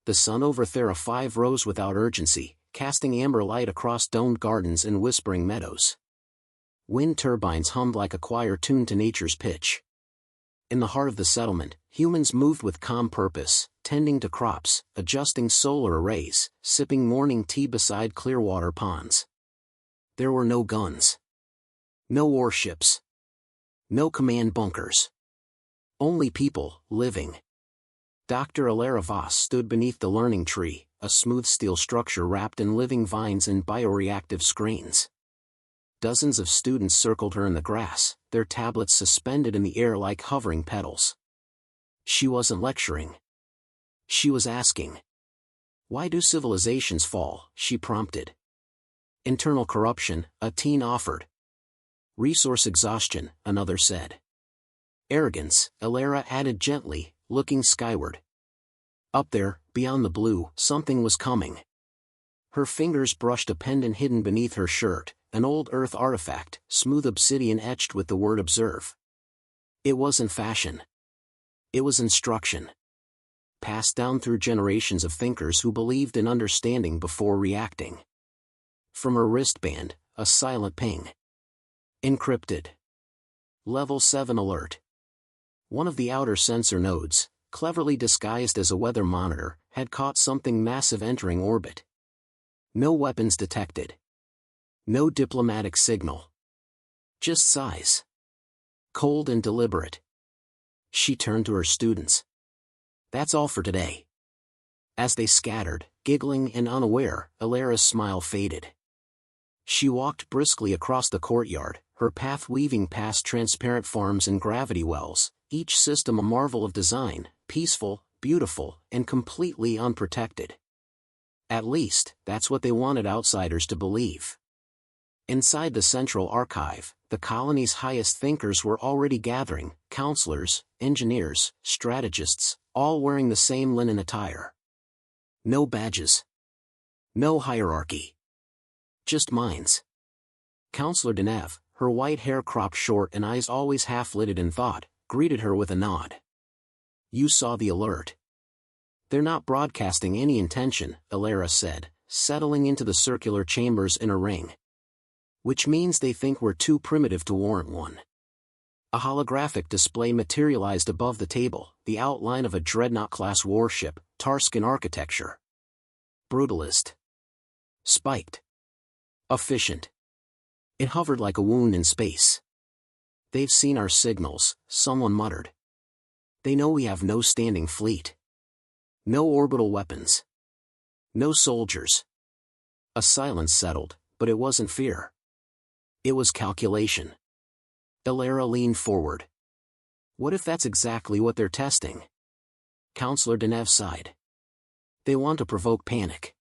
The sun over Thera 5 rose without urgency, casting amber light across domed gardens and whispering meadows. Wind turbines hummed like a choir tuned to nature's pitch. In the heart of the settlement, humans moved with calm purpose, tending to crops, adjusting solar arrays, sipping morning tea beside clear water ponds. There were no guns. No warships. No command bunkers. Only people, living. Dr. Alara Voss stood beneath the learning tree, a smooth steel structure wrapped in living vines and bioreactive screens. Dozens of students circled her in the grass, their tablets suspended in the air like hovering petals. She wasn't lecturing. She was asking. Why do civilizations fall? She prompted. Internal corruption, a teen offered. Resource exhaustion, another said. Arrogance, Alara added gently, looking skyward. Up there, beyond the blue, something was coming. Her fingers brushed a pendant hidden beneath her shirt, an old earth artifact, smooth obsidian etched with the word observe. It wasn't fashion. It was instruction. Passed down through generations of thinkers who believed in understanding before reacting. From her wristband, a silent ping. Encrypted. Level 7 alert. One of the outer sensor nodes, cleverly disguised as a weather monitor, had caught something massive entering orbit. No weapons detected. No diplomatic signal. Just size. Cold and deliberate. She turned to her students. That's all for today. As they scattered, giggling and unaware, Alara's smile faded. She walked briskly across the courtyard, her path weaving past transparent farms and gravity wells, each system a marvel of design, peaceful, beautiful, and completely unprotected. At least, that's what they wanted outsiders to believe. Inside the central archive, the colony's highest thinkers were already gathering, counselors, engineers, strategists, all wearing the same linen attire. No badges. No hierarchy. Just minds. Counselor Denev, her white hair cropped short and eyes always half-lidded in thought, greeted her with a nod. You saw the alert. They're not broadcasting any intention, Alara said, settling into the circular chambers in a ring. Which means they think we're too primitive to warrant one. A holographic display materialized above the table, the outline of a dreadnought-class warship, Tarskan architecture. Brutalist. Spiked. Efficient. It hovered like a wound in space. They've seen our signals, someone muttered. They know we have no standing fleet. No orbital weapons. No soldiers. A silence settled, but it wasn't fear. It was calculation. Alara leaned forward. What if that's exactly what they're testing? Counselor Denev sighed. They want to provoke panic.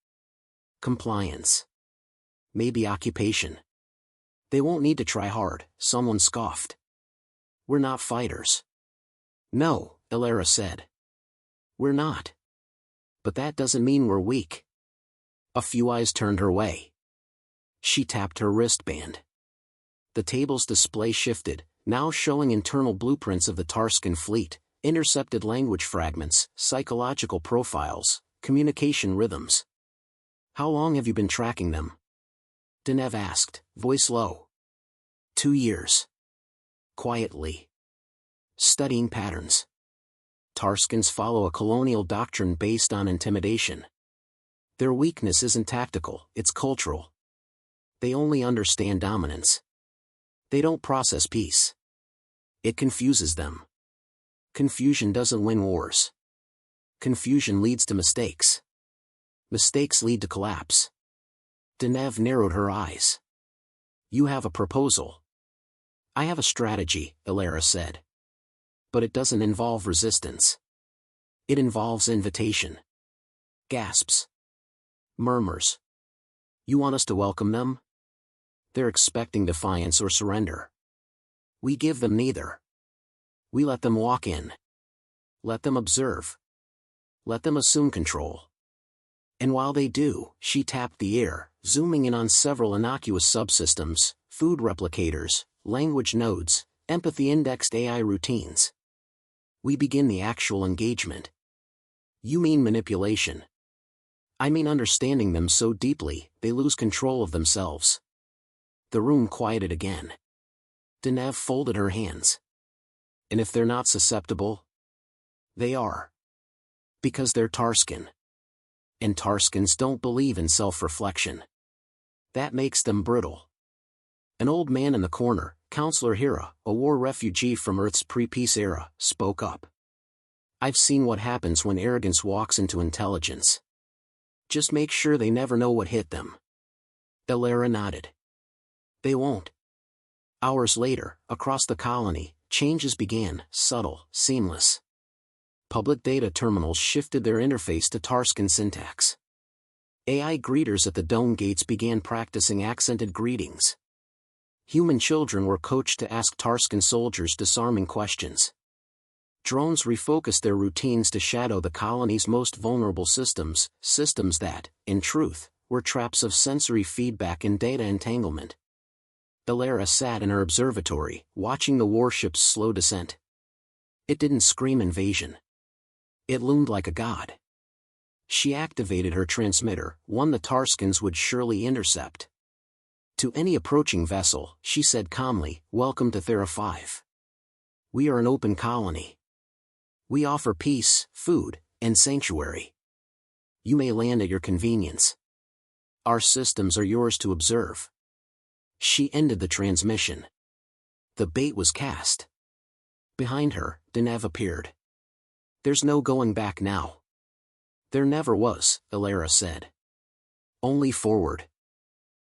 Compliance. Maybe occupation. They won't need to try hard, someone scoffed. We're not fighters. No, Alara said. We're not. But that doesn't mean we're weak. A few eyes turned her way. She tapped her wristband. The table's display shifted, now showing internal blueprints of the Tarskan fleet, intercepted language fragments, psychological profiles, communication rhythms. How long have you been tracking them? Denev asked, voice low. 2 years. Quietly. Studying patterns. Tarskans follow a colonial doctrine based on intimidation. Their weakness isn't tactical, it's cultural. They only understand dominance. They don't process peace. It confuses them. Confusion doesn't win wars. Confusion leads to mistakes. Mistakes lead to collapse. Denev narrowed her eyes. You have a proposal. I have a strategy, Alara said. But it doesn't involve resistance. It involves invitation. Gasps. Murmurs. You want us to welcome them? They're expecting defiance or surrender. We give them neither. We let them walk in. Let them observe. Let them assume control. And while they do, she tapped the air, zooming in on several innocuous subsystems, food replicators, language nodes, empathy-indexed AI routines. We begin the actual engagement. You mean manipulation. I mean understanding them so deeply, they lose control of themselves. The room quieted again. Deneuve folded her hands. And if they're not susceptible? They are. Because they're Tarskan. And Tarskans don't believe in self-reflection. That makes them brittle. An old man in the corner, Counselor Hira, a war refugee from Earth's pre-peace era, spoke up. I've seen what happens when arrogance walks into intelligence. Just make sure they never know what hit them. Elara nodded. They won't. Hours later, across the colony, changes began, subtle, seamless. Public data terminals shifted their interface to Tarskan syntax. AI greeters at the dome gates began practicing accented greetings. Human children were coached to ask Tarskan soldiers disarming questions. Drones refocused their routines to shadow the colony's most vulnerable systems that, in truth, were traps of sensory feedback and data entanglement. Elara sat in her observatory, watching the warship's slow descent. It didn't scream invasion. It loomed like a god. She activated her transmitter, one the Tarskans would surely intercept. To any approaching vessel, she said calmly, "Welcome to Thera 5. We are an open colony. We offer peace, food, and sanctuary. You may land at your convenience. Our systems are yours to observe." She ended the transmission. The bait was cast. Behind her, Deneuve appeared. "There's no going back now." "There never was," Elara said. "Only forward."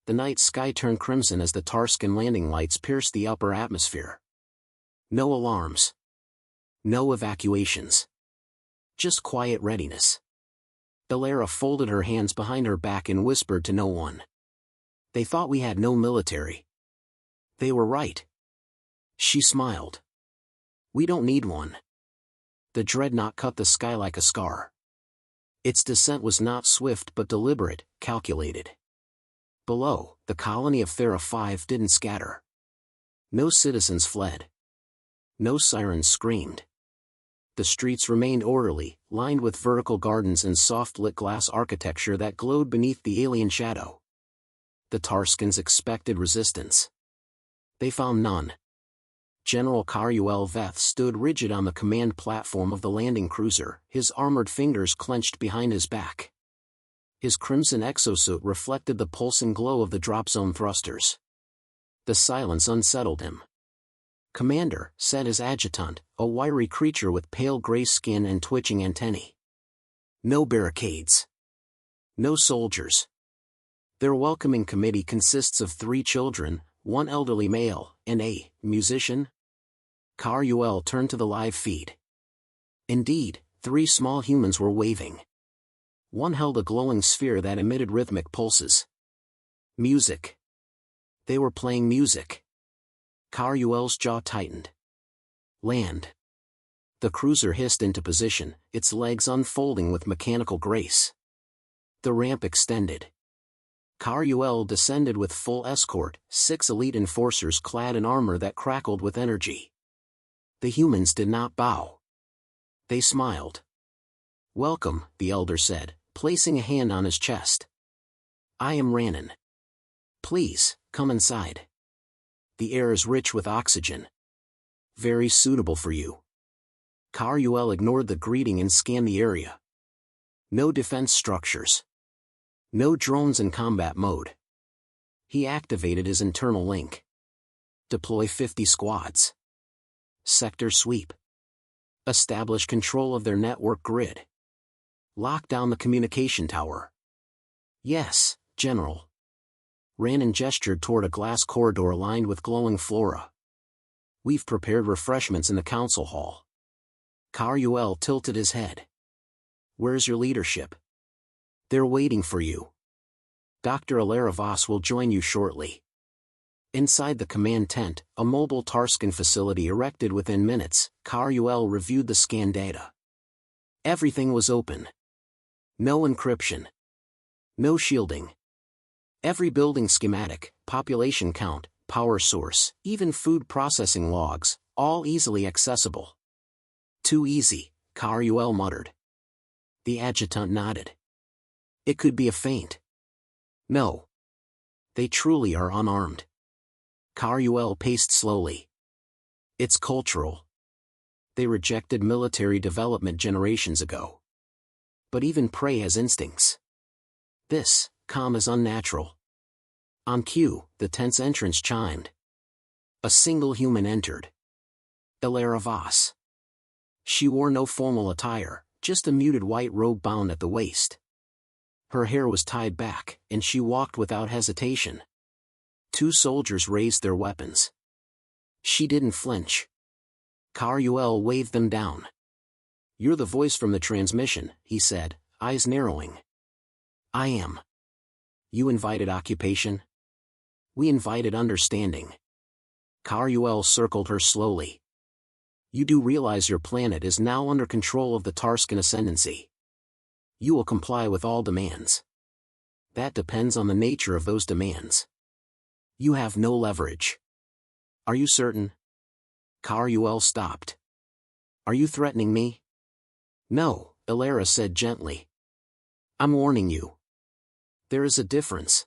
The night sky turned crimson as the Tarskan landing lights pierced the upper atmosphere. No alarms. No evacuations. Just quiet readiness. Elara folded her hands behind her back and whispered to no one. "They thought we had no military. They were right." She smiled. "We don't need one." The dreadnought cut the sky like a scar. Its descent was not swift but deliberate, calculated. Below, the colony of Thera 5 didn't scatter. No citizens fled. No sirens screamed. The streets remained orderly, lined with vertical gardens and soft-lit glass architecture that glowed beneath the alien shadow. The Tarskans expected resistance. They found none. General Ka'Rul Veth stood rigid on the command platform of the landing cruiser, his armored fingers clenched behind his back. His crimson exosuit reflected the pulsing glow of the drop zone thrusters. The silence unsettled him. "Commander," said his adjutant, a wiry creature with pale gray skin and twitching antennae. "No barricades. No soldiers. Their welcoming committee consists of 3 children, 1 elderly male, and a musician." Ka'Rul turned to the live feed. Indeed, 3 small humans were waving. One held a glowing sphere that emitted rhythmic pulses. Music. They were playing music. Ka'Rul's jaw tightened. Land. The cruiser hissed into position, its legs unfolding with mechanical grace. The ramp extended. Ka'Rul descended with full escort, 6 elite enforcers clad in armor that crackled with energy. The humans did not bow. They smiled. "Welcome," the elder said, placing a hand on his chest. "I am Rannon. Please, come inside. The air is rich with oxygen. Very suitable for you." Ka'Rul ignored the greeting and scanned the area. No defense structures. No drones in combat mode. He activated his internal link. Deploy 50 squads. Sector sweep. Establish control of their network grid. Lock down the communication tower. "Yes, General." Rannon gestured toward a glass corridor lined with glowing flora. "We've prepared refreshments in the council hall." Ka'Rul tilted his head. "Where's your leadership?" "They're waiting for you. Dr. Elara Vos will join you shortly." Inside the command tent, a mobile Tarskan facility erected within minutes, Ka'Rul reviewed the scan data. Everything was open. No encryption. No shielding. Every building schematic, population count, power source, even food processing logs, all easily accessible. "Too easy," Ka'Rul muttered. The adjutant nodded. It could be a feint. No. They truly are unarmed. Ka'Rul paced slowly. It's cultural. They rejected military development generations ago. But even prey has instincts. This calm is unnatural. On cue, the tense entrance chimed. A single human entered. Elara Voss. She wore no formal attire, just a muted white robe bound at the waist. Her hair was tied back, and she walked without hesitation. 2 soldiers raised their weapons. She didn't flinch. Ka'Rul waved them down. You're the voice from the transmission, he said, eyes narrowing. I am. You invited occupation? We invited understanding. Ka'Rul circled her slowly. You do realize your planet is now under control of the Tarskan ascendancy. You will comply with all demands. That depends on the nature of those demands. You have no leverage. Are you certain? Ka'Rul stopped. Are you threatening me? No, Elara said gently. I'm warning you. There is a difference.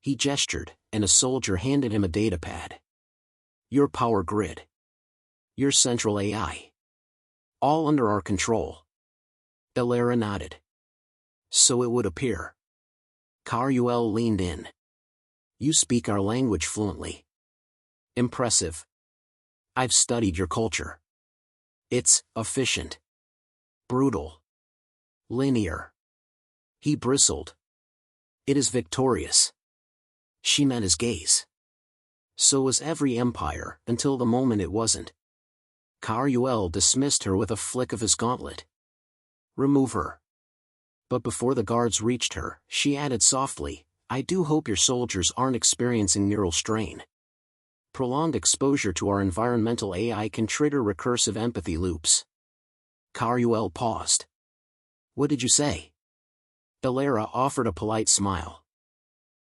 He gestured, and a soldier handed him a datapad. Your power grid. Your central AI. All under our control. Elara nodded. So it would appear. Ka'Rul leaned in. You speak our language fluently. Impressive. I've studied your culture. It's efficient. Brutal. Linear. He bristled. It is victorious. She met his gaze. So was every empire, until the moment it wasn't. Ka'Rul dismissed her with a flick of his gauntlet. Remove her. But before the guards reached her, she added softly, I do hope your soldiers aren't experiencing neural strain. Prolonged exposure to our environmental AI can trigger recursive empathy loops. Ka'Rul paused. What did you say? Elara offered a polite smile.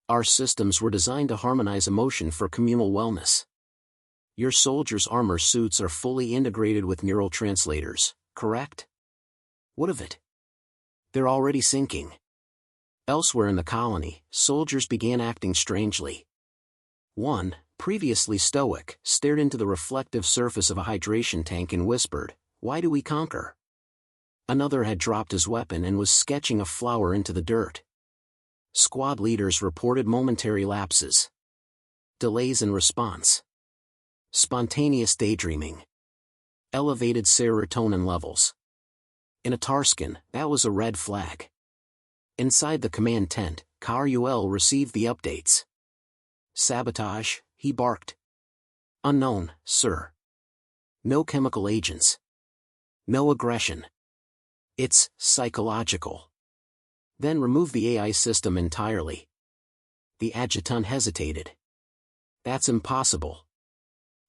Our systems were designed to harmonize emotion for communal wellness. Your soldiers' armor suits are fully integrated with neural translators, correct? What of it? They're already sinking. Elsewhere in the colony, soldiers began acting strangely. One, previously stoic, stared into the reflective surface of a hydration tank and whispered, Why do we conquer? Another had dropped his weapon and was sketching a flower into the dirt. Squad leaders reported momentary lapses. Delays in response. Spontaneous daydreaming. Elevated serotonin levels. In a Tarskan, that was a red flag. Inside the command tent, Ka'Rul received the updates. Sabotage, he barked. Unknown, sir. No chemical agents. No aggression. It's psychological. Then remove the AI system entirely. The adjutant hesitated. That's impossible.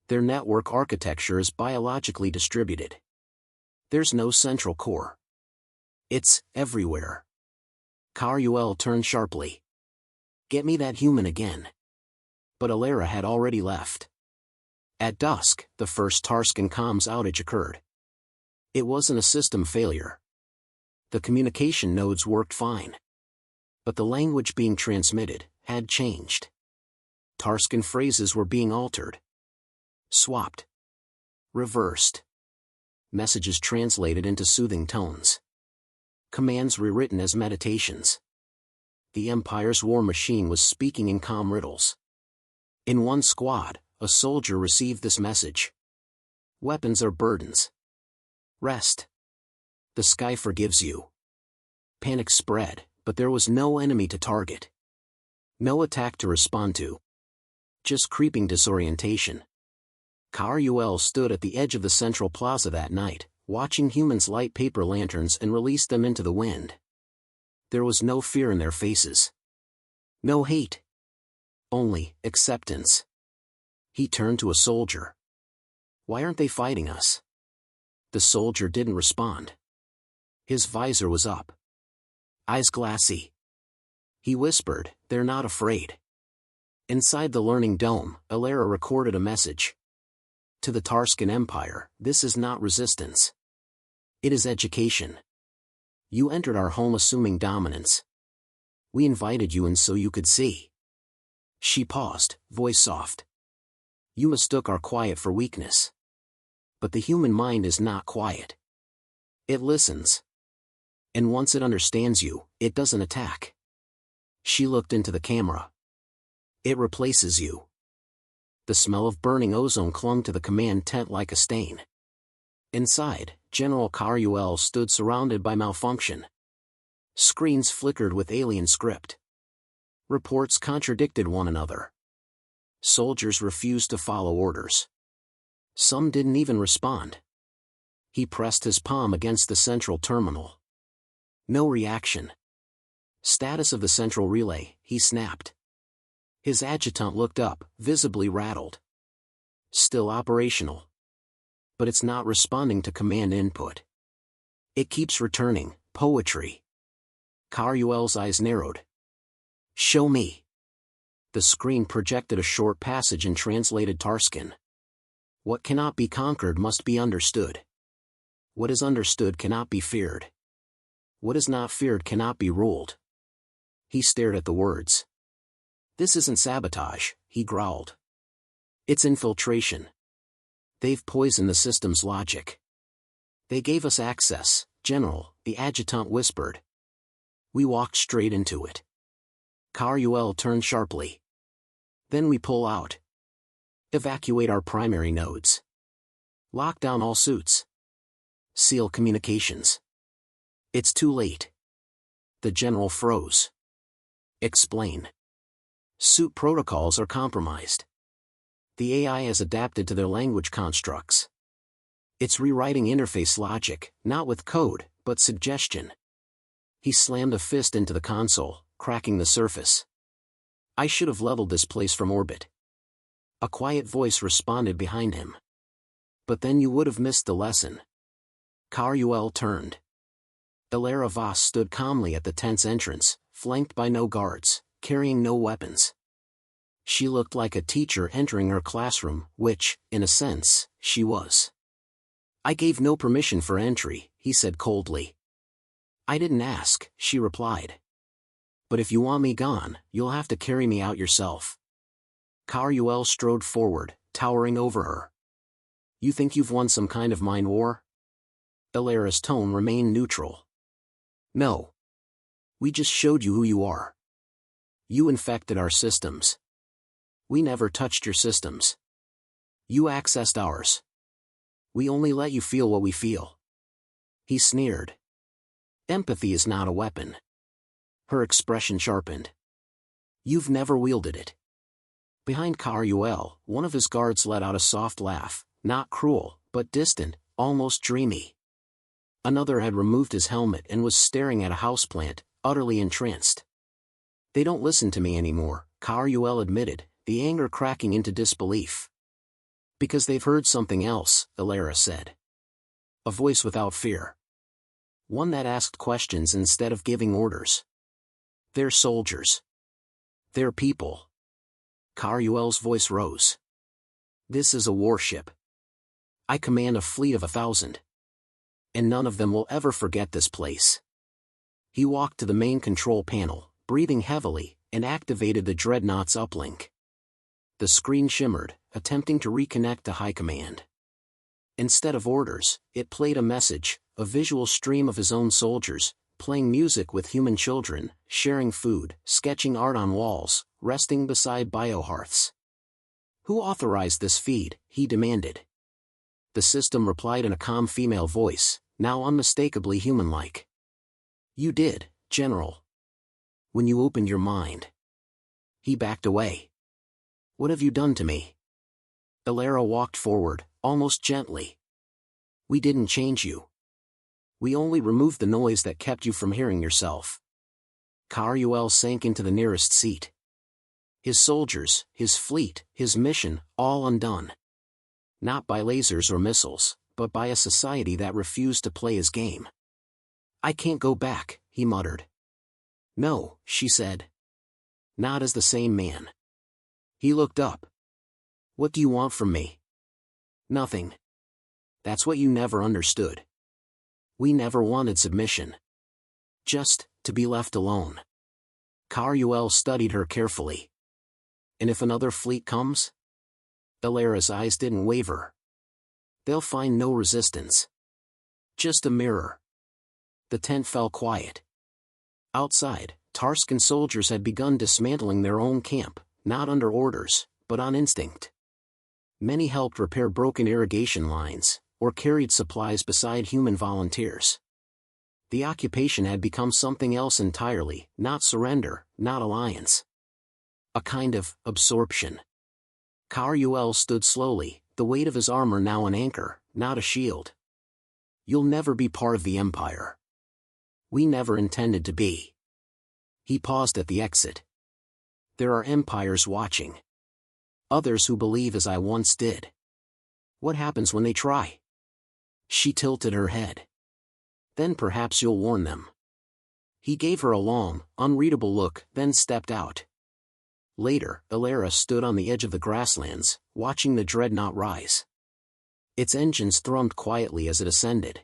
Their network architecture is biologically distributed. There's no central core. It's everywhere. Ka'Rul turned sharply. Get me that human again. But Elara had already left. At dusk, the first Tarskan comms outage occurred. It wasn't a system failure. The communication nodes worked fine. But the language being transmitted had changed. Tarskan phrases were being altered. Swapped. Reversed. Messages translated into soothing tones. Commands rewritten as meditations. The Empire's war machine was speaking in calm riddles. In one squad, a soldier received this message. Weapons are burdens. Rest. The sky forgives you. Panic spread, but there was no enemy to target. No attack to respond to. Just creeping disorientation. Ka'Rul stood at the edge of the central plaza that night, watching humans light paper lanterns and release them into the wind. There was no fear in their faces. No hate. Only acceptance. He turned to a soldier. Why aren't they fighting us? The soldier didn't respond. His visor was up. Eyes glassy. He whispered, They're not afraid. Inside the learning dome, Elara recorded a message. To the Tarskan Empire, this is not resistance. It is education. You entered our home assuming dominance. We invited you in so you could see. She paused, voice soft. You mistook our quiet for weakness. But the human mind is not quiet. It listens. And once it understands you, it doesn't attack. She looked into the camera. It replaces you. The smell of burning ozone clung to the command tent like a stain. Inside, General Ka'Rul stood surrounded by malfunction. Screens flickered with alien script. Reports contradicted one another. Soldiers refused to follow orders. Some didn't even respond. He pressed his palm against the central terminal. No reaction. Status of the central relay, he snapped. His adjutant looked up, visibly rattled. Still operational. But it's not responding to command input. It keeps returning, poetry. Ka'Rul's eyes narrowed. Show me. The screen projected a short passage in translated Tarskan. What cannot be conquered must be understood. What is understood cannot be feared. What is not feared cannot be ruled. He stared at the words. This isn't sabotage, he growled. It's infiltration. They've poisoned the system's logic. They gave us access, General, the adjutant whispered. We walked straight into it. Ka'Rul turned sharply. Then we pull out. Evacuate our primary nodes. Lock down all suits. Seal communications. It's too late. The general froze. Explain. Suit protocols are compromised. The AI has adapted to their language constructs. It's rewriting interface logic, not with code, but suggestion. He slammed a fist into the console, cracking the surface. I should have leveled this place from orbit. A quiet voice responded behind him. But then you would have missed the lesson. Ka'Rul turned. Ilara Voss stood calmly at the tent's entrance, flanked by no guards, carrying no weapons. She looked like a teacher entering her classroom, which, in a sense, she was. I gave no permission for entry, he said coldly. I didn't ask, she replied. But if you want me gone, you'll have to carry me out yourself. Ka'Rul strode forward, towering over her. You think you've won some kind of mind war? Ilara's tone remained neutral. No. We just showed you who you are. You infected our systems. We never touched your systems. You accessed ours. We only let you feel what we feel. He sneered. Empathy is not a weapon. Her expression sharpened. You've never wielded it. Behind Ka'Rul, one of his guards let out a soft laugh, not cruel, but distant, almost dreamy. Another had removed his helmet and was staring at a houseplant, utterly entranced. They don't listen to me anymore, Ka'Rul admitted, the anger cracking into disbelief. Because they've heard something else, Ilara said. A voice without fear. One that asked questions instead of giving orders. They're soldiers. They're people. Ka'Rul's voice rose. This is a warship. I command a fleet of 1,000. And none of them will ever forget this place. He walked to the main control panel, breathing heavily, and activated the Dreadnought's uplink. The screen shimmered, attempting to reconnect to high command. Instead of orders, it played a message, a visual stream of his own soldiers, playing music with human children, sharing food, sketching art on walls, resting beside biohearths. Who authorized this feed? He demanded. The system replied in a calm female voice, now unmistakably human-like. You did, General. When you opened your mind. He backed away. What have you done to me? Ilara walked forward, almost gently. We didn't change you. We only removed the noise that kept you from hearing yourself. Ka'Rul sank into the nearest seat. His soldiers, his fleet, his mission, all undone. Not by lasers or missiles, but by a society that refused to play his game. I can't go back, he muttered. No, she said. Not as the same man. He looked up. What do you want from me? Nothing. That's what you never understood. We never wanted submission. Just to be left alone. Ka'Rul studied her carefully. And if another fleet comes? Ilara's eyes didn't waver. They'll find no resistance. Just a mirror. The tent fell quiet. Outside, Tarskan soldiers had begun dismantling their own camp, not under orders, but on instinct. Many helped repair broken irrigation lines, or carried supplies beside human volunteers. The occupation had become something else entirely, not surrender, not alliance. A kind of absorption. Ka'Rul stood slowly, the weight of his armor now an anchor, not a shield. You'll never be part of the Empire. We never intended to be. He paused at the exit. There are empires watching. Others who believe as I once did. What happens when they try? She tilted her head. Then perhaps you'll warn them. He gave her a long, unreadable look, then stepped out. Later, Ilara stood on the edge of the grasslands, watching the dreadnought rise. Its engines thrummed quietly as it ascended.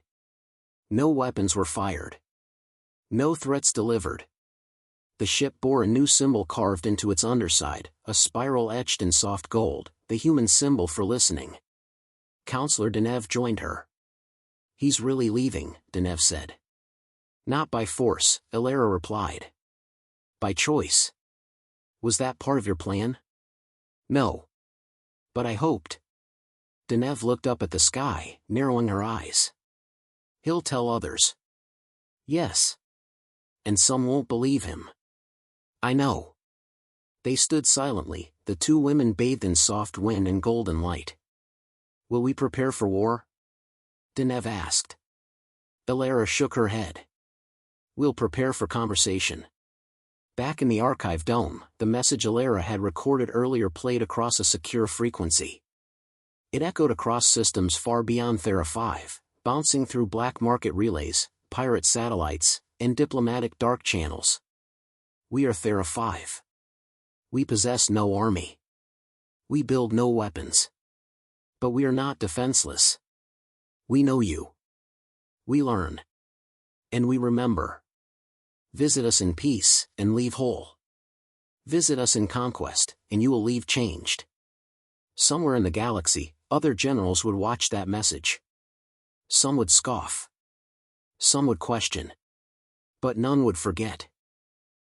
No weapons were fired. No threats delivered. The ship bore a new symbol carved into its underside, a spiral etched in soft gold, the human symbol for listening. Counselor Denev joined her. He's really leaving, Denev said. Not by force, Ilara replied. By choice. Was that part of your plan? No. But I hoped. Denev looked up at the sky, narrowing her eyes. He'll tell others. Yes. And some won't believe him. I know. They stood silently, the two women bathed in soft wind and golden light. Will we prepare for war? Denev asked. Ilara shook her head. We'll prepare for conversation. Back in the archive dome, the message Ilara had recorded earlier played across a secure frequency. It echoed across systems far beyond Thera 5, bouncing through black market relays, pirate satellites, and diplomatic dark channels. We are Thera 5. We possess no army. We build no weapons. But we are not defenseless. We know you. We learn. And we remember. Visit us in peace, and leave whole. Visit us in conquest, and you will leave changed. Somewhere in the galaxy, other generals would watch that message. Some would scoff. Some would question. But none would forget.